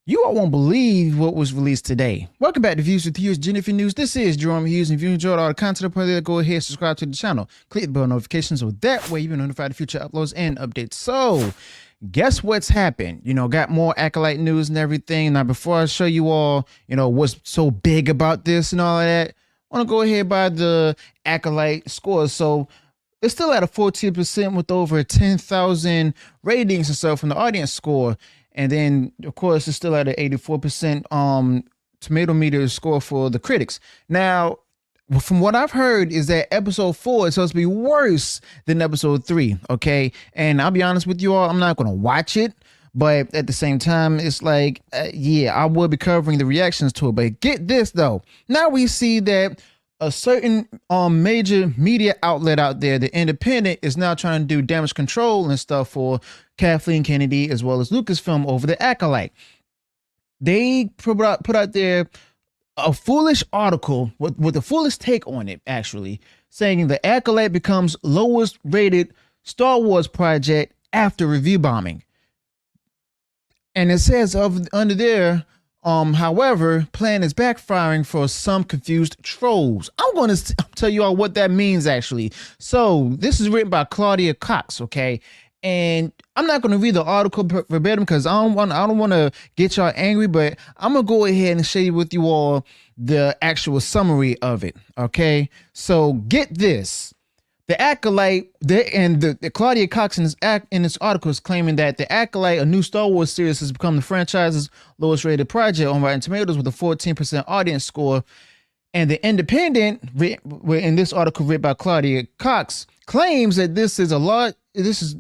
You all won't believe what was released today. Welcome back to Views with Hughes, Jennifer News. This is Jerome Hughes, and if you enjoyed all the content up there, go ahead and subscribe to the channel. Click the bell notifications so that way you'll be notified of future uploads and updates. So, guess what's happened? Got more Acolyte news and everything. Now, before I show you all, what's so big about this and all of that, I want to go ahead by the Acolyte scores. So, it's still at a 14% with over 10,000 ratings and stuff from the audience score. And then, of course, it's still at an 84% tomato meter score for the critics. Now, from what I've heard is that episode 4 is supposed to be worse than episode 3, okay? And I'll be honest with you all, I'm not going to watch it. But at the same time, it's like, yeah, I will be covering the reactions to it. But get this, though. Now we see that a certain major media outlet out there, the Independent, is now trying to do damage control and stuff for Kathleen Kennedy as well as Lucasfilm over the Acolyte. They put out there a foolish article with a foolish take on it, actually, saying the Acolyte becomes lowest rated Star Wars project after review bombing. And it says under there, however, plan is backfiring for some confused trolls. I'm going to tell you all what that means, actually. So this is written by Claudia Cox, okay? And I'm not going to read the article verbatim because I don't want to get y'all angry, but I'm going to go ahead and share with you all the actual summary of it, okay? So get this. The Acolyte, the Claudia Cox in this article is claiming that the Acolyte, a new Star Wars series, has become the franchise's lowest rated project on Rotten Tomatoes with a 14% audience score. And the Independent, in this article written by Claudia Cox, claims that this is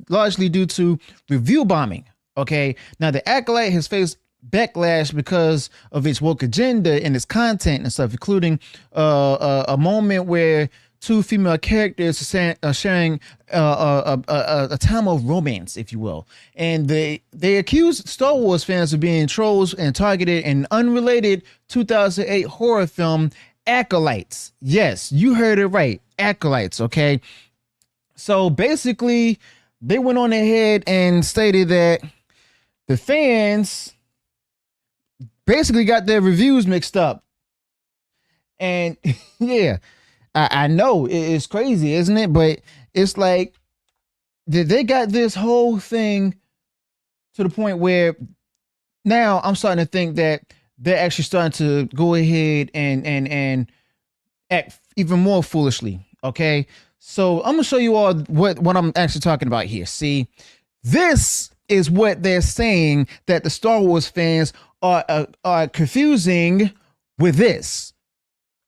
largely due to review bombing. Okay, now the Acolyte has faced backlash because of its woke agenda and its content and stuff, including a moment where two female characters are sharing a time of romance, if you will. And they accuse Star Wars fans of being trolls and targeted an unrelated 2008 horror film, Acolytes. Yes, you heard it right. Acolytes, okay? So basically, they went on ahead and stated that the fans basically got their reviews mixed up. And yeah, I know it's crazy, isn't it? But it's like they got this whole thing to the point where now I'm starting to think that they're actually starting to go ahead and act even more foolishly. Okay, so I'm gonna show you all what I'm actually talking about here. See, this is what they're saying that the Star Wars fans are confusing with this.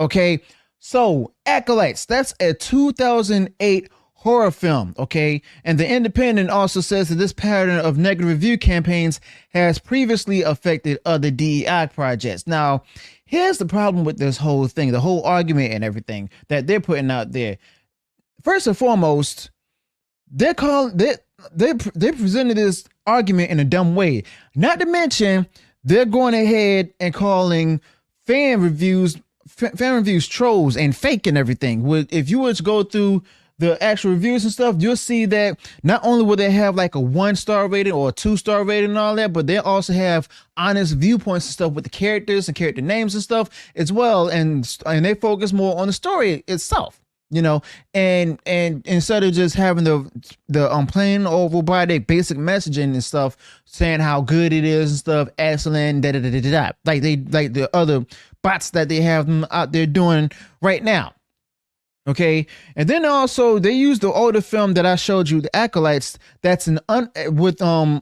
Okay. So, Acolytes, that's a 2008 horror film, okay? And the Independent also says that this pattern of negative review campaigns has previously affected other DEI projects. Now, here's the problem with this whole thing, the whole argument and everything that they're putting out there. First and foremost, they presented this argument in a dumb way. Not to mention, they're going ahead and calling fan reviews trolls and fake and everything. If you were to go through the actual reviews and stuff, you'll see that not only will they have like a 1-star rating or a 2-star rating and all that, but they also have honest viewpoints and stuff with the characters and character names and stuff as well. And they focus more on the story itself, and instead of just having the plain old robotic basic messaging and stuff saying how good it is and stuff, excellent, like the other bots that they have them out there doing right now. Okay, and then also they use the older film that I showed you, the Acolytes, that's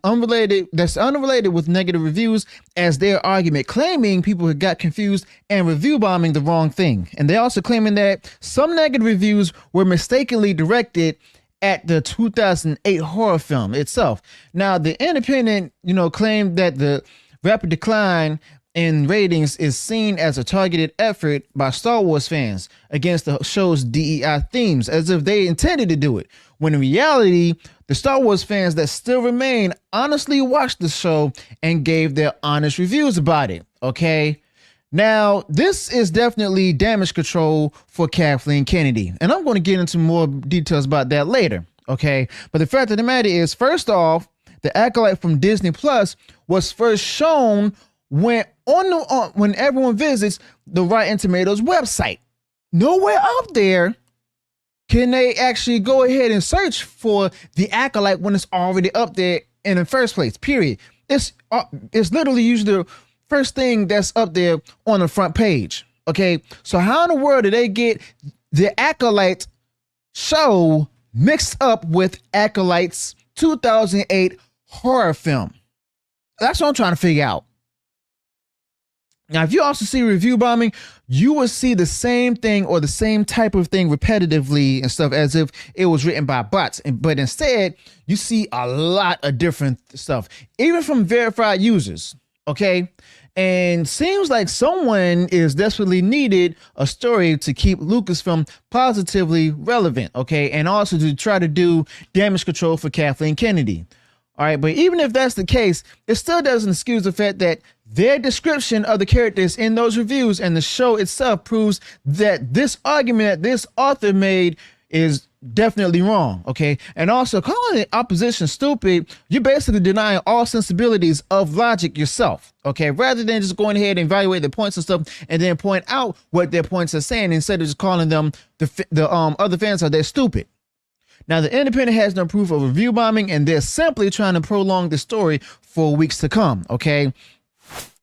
unrelated with negative reviews as their argument, claiming people got confused and review bombing the wrong thing. And they also claiming that some negative reviews were mistakenly directed at the 2008 horror film itself. Now, the Independent, claimed that the rapid decline in ratings is seen as a targeted effort by Star Wars fans against the show's DEI themes, as if they intended to do it, when in reality, the Star Wars fans that still remain honestly watched the show and gave their honest reviews about it, okay? Now, this is definitely damage control for Kathleen Kennedy, and I'm going to get into more details about that later, okay? But the fact of the matter is, first off, the Acolyte from Disney Plus was first shown when everyone visits the Rotten Tomatoes website. Nowhere up there can they actually go ahead and search for the Acolyte when it's already up there in the first place, period. It's literally usually the first thing that's up there on the front page, okay? So how in the world did they get the Acolyte show mixed up with Acolyte's 2008 horror film? That's what I'm trying to figure out. Now, if you also see review bombing, you will see the same thing or the same type of thing repetitively and stuff as if it was written by bots. But instead, you see a lot of different stuff, even from verified users, okay? And seems like someone is desperately needed a story to keep Lucasfilm positively relevant, okay? And also to try to do damage control for Kathleen Kennedy. All right, but even if that's the case, it still doesn't excuse the fact that their description of the characters in those reviews and the show itself proves that this argument that this author made is definitely wrong, okay? And also, calling the opposition stupid, you're basically denying all sensibilities of logic yourself, okay? Rather than just going ahead and evaluate the points and stuff and then point out what their points are saying instead of just calling them the other fans are they're stupid. Now, the Independent has no proof of review bombing, and they're simply trying to prolong the story for weeks to come, okay?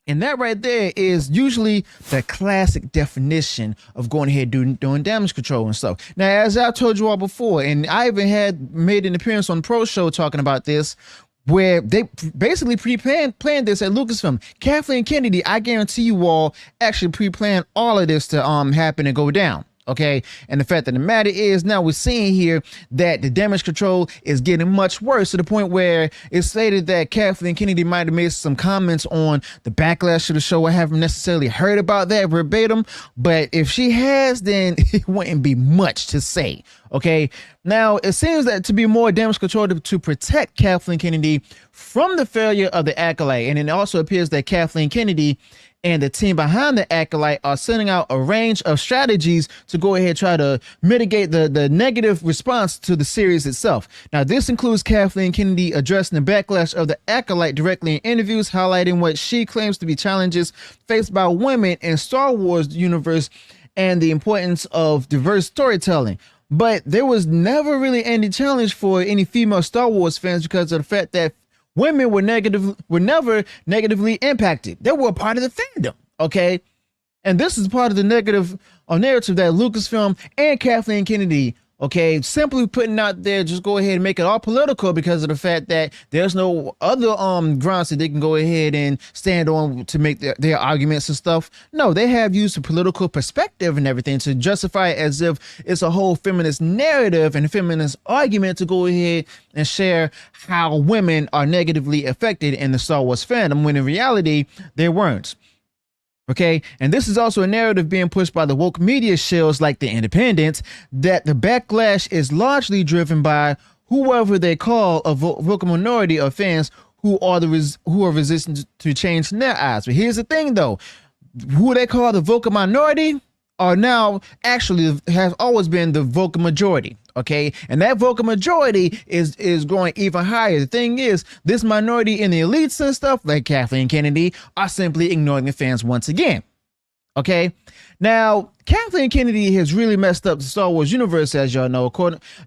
And that right there is usually the classic definition of going ahead doing damage control and stuff. Now, as I told you all before, and I even had made an appearance on Pro Show talking about this, where they basically pre-planned this at Lucasfilm. Kathleen Kennedy, I guarantee you all, actually pre-planned all of this to happen and go down. Okay, and the fact of the matter is now we're seeing here that the damage control is getting much worse to the point where it's stated that Kathleen Kennedy might have made some comments on the backlash to the show. I haven't necessarily heard about that verbatim, but if she has, then it wouldn't be much to say. Okay, now it seems that to be more damage control to protect Kathleen Kennedy from the failure of the Acolyte, and it also appears that Kathleen Kennedy and the team behind the Acolyte are sending out a range of strategies to go ahead and try to mitigate the negative response to the series itself. Now, this includes Kathleen Kennedy addressing the backlash of the Acolyte directly in interviews, highlighting what she claims to be challenges faced by women in Star Wars universe and the importance of diverse storytelling. But there was never really any challenge for any female Star Wars fans because of the fact that women were never negatively impacted. They were a part of the fandom, okay? And this is part of the negative narrative that Lucasfilm and Kathleen Kennedy, okay, simply putting out there, just go ahead and make it all political because of the fact that there's no other grounds that they can go ahead and stand on to make their arguments and stuff. No, they have used a political perspective and everything to justify it as if it's a whole feminist narrative and a feminist argument to go ahead and share how women are negatively affected in the Star Wars fandom, when in reality, they weren't. Okay, and this is also a narrative being pushed by the woke media shills like the Independent, that the backlash is largely driven by whoever they call a vocal minority of fans who are resistant to change in their eyes. But here's the thing, though: who they call the vocal minority are now actually has always been the vocal majority. Okay, and that vocal majority is growing even higher. The thing is, this minority in the elites and stuff like Kathleen Kennedy are simply ignoring the fans once again. Okay, now Kathleen Kennedy has really messed up the Star Wars universe, as y'all know.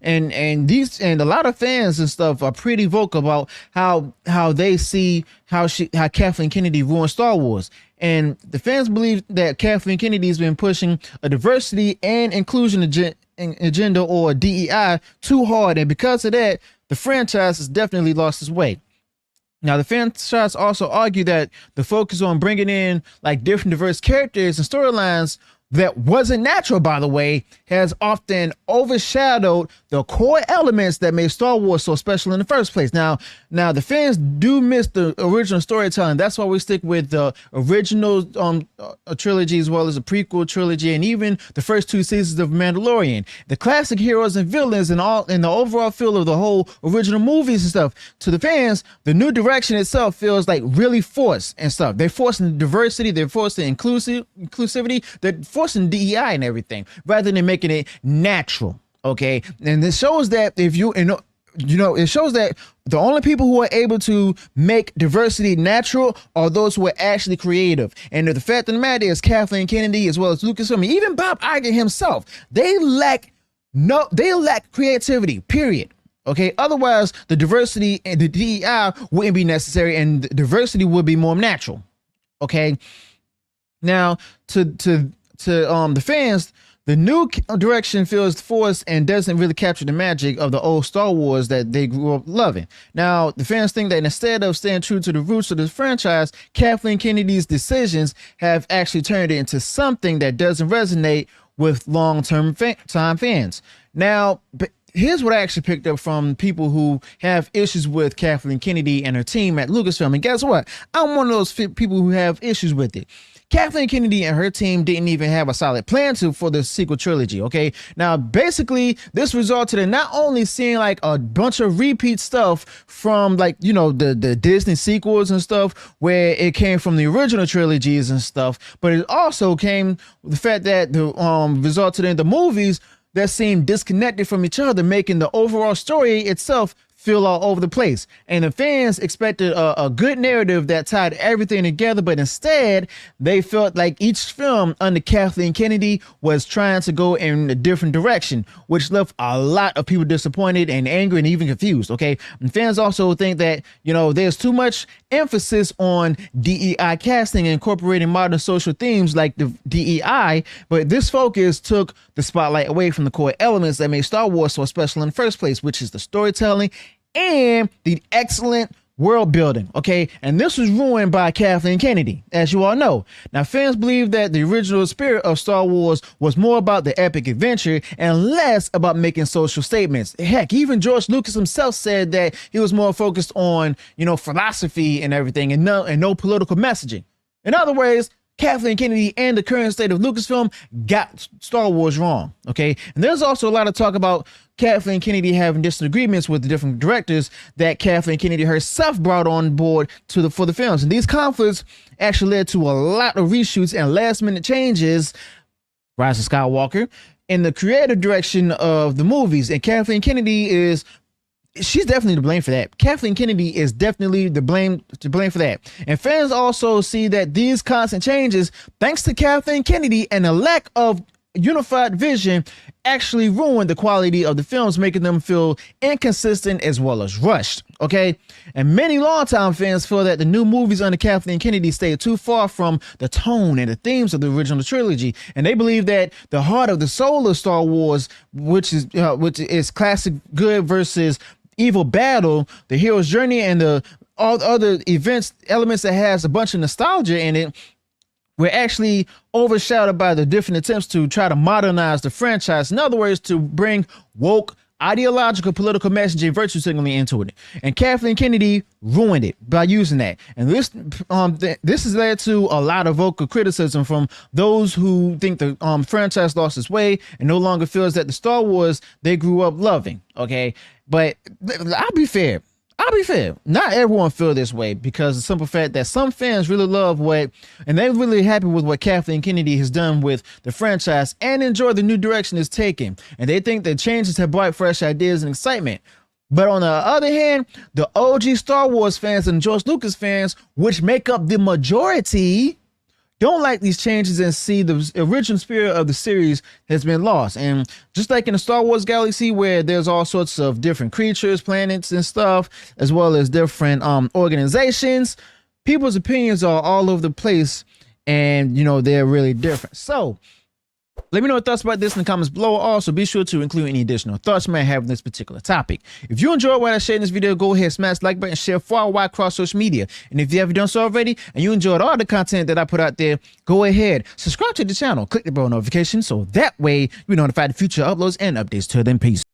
And a lot of fans and stuff are pretty vocal about how they see how Kathleen Kennedy ruined Star Wars. And the fans believe that Kathleen Kennedy has been pushing a diversity and inclusion agenda, or DEI, too hard, and because of that, the franchise has definitely lost its way. Now, the franchise also argue that the focus on bringing in like different diverse characters and storylines that wasn't natural, by the way, has often overshadowed the core elements that made Star Wars so special in the first place. Now the fans do miss the original storytelling. That's why we stick with the original trilogy as well as the prequel trilogy and even the first two seasons of Mandalorian. The classic heroes and villains and the overall feel of the whole original movies and stuff. To the fans, the new direction itself feels like really forced and stuff. They're forcing the diversity, they're forcing inclusivity, they're forcing DEI and everything rather than making it natural. Okay, and this shows that if you it shows that the only people who are able to make diversity natural are those who are actually creative. And the fact of the matter is, Kathleen Kennedy, as well as Lucasfilm, even Bob Iger himself, they lack creativity, period. Okay, otherwise the diversity and the DEI wouldn't be necessary, and the diversity would be more natural. Okay, now to the fans, the new direction feels forced and doesn't really capture the magic of the old Star Wars that they grew up loving. Now, the fans think that instead of staying true to the roots of the franchise, Kathleen Kennedy's decisions have actually turned it into something that doesn't resonate with long-term time fans. Now, here's what I actually picked up from people who have issues with Kathleen Kennedy and her team at Lucasfilm. And guess what? I'm one of those people who have issues with it. Kathleen Kennedy and her team didn't even have a solid plan for the sequel trilogy. Okay, now basically this resulted in not only seeing like a bunch of repeat stuff from like the Disney sequels and stuff where it came from the original trilogies and stuff, but it also came with the fact that the resulted in the movies that seemed disconnected from each other, making the overall story itself feel all over the place. And the fans expected a good narrative that tied everything together, but instead they felt like each film under Kathleen Kennedy was trying to go in a different direction, which left a lot of people disappointed and angry and even confused. Okay, and fans also think that there's too much emphasis on DEI casting and incorporating modern social themes like the DEI, but this focus took the spotlight away from the core elements that made Star Wars so special in the first place, which is the storytelling and the excellent world building. Okay, and this was ruined by Kathleen Kennedy, as you all know. Now, fans believe that the original spirit of Star Wars was more about the epic adventure and less about making social statements. Heck, even George Lucas himself said that he was more focused on philosophy and everything, and no political messaging. In other words, Kathleen Kennedy and the current state of Lucasfilm got Star Wars wrong. Okay, and there's also a lot of talk about Kathleen Kennedy having disagreements with the different directors that Kathleen Kennedy herself brought on board for the films, and these conflicts actually led to a lot of reshoots and last-minute changes. Rise of Skywalker in the creative direction of the movies, and Kathleen Kennedy she's definitely to blame for that. Kathleen Kennedy is definitely to blame for that. And fans also see that these constant changes, thanks to Kathleen Kennedy and a lack of unified vision, actually ruined the quality of the films, making them feel inconsistent as well as rushed. Okay, and many longtime fans feel that the new movies under Kathleen Kennedy stay too far from the tone and the themes of the original trilogy, and they believe that the heart of the soul of Star Wars, which is classic good versus evil battle, the hero's journey, and all the other elements that has a bunch of nostalgia in it, were actually overshadowed by the different attempts to try to modernize the franchise. In other words, to bring woke, ideological, political messaging, virtue signaling into it. And Kathleen Kennedy ruined it by using that. And this has led to a lot of vocal criticism from those who think the franchise lost its way and no longer feels that the Star Wars they grew up loving. Okay, but I'll be fair. Not everyone feel this way, because of the simple fact that some fans really love and they're really happy with what Kathleen Kennedy has done with the franchise and enjoy the new direction it's taking. And they think that changes have brought fresh ideas and excitement. But on the other hand, the OG Star Wars fans and George Lucas fans, which make up the majority, don't like these changes and see the original spirit of the series has been lost. And just like in the Star Wars galaxy, where there's all sorts of different creatures, planets and stuff, as well as different organizations, people's opinions are all over the place, and they're really different. So let me know your thoughts about this in the comments below. Also, be sure to include any additional thoughts you may have on this particular topic. If you enjoyed what I shared in this video, go ahead, smash the like button, share far wide across social media. And if you haven't done so already and you enjoyed all the content that I put out there, go ahead, subscribe to the channel, click the bell notification so that way you're notified of future uploads and updates. Till then, peace.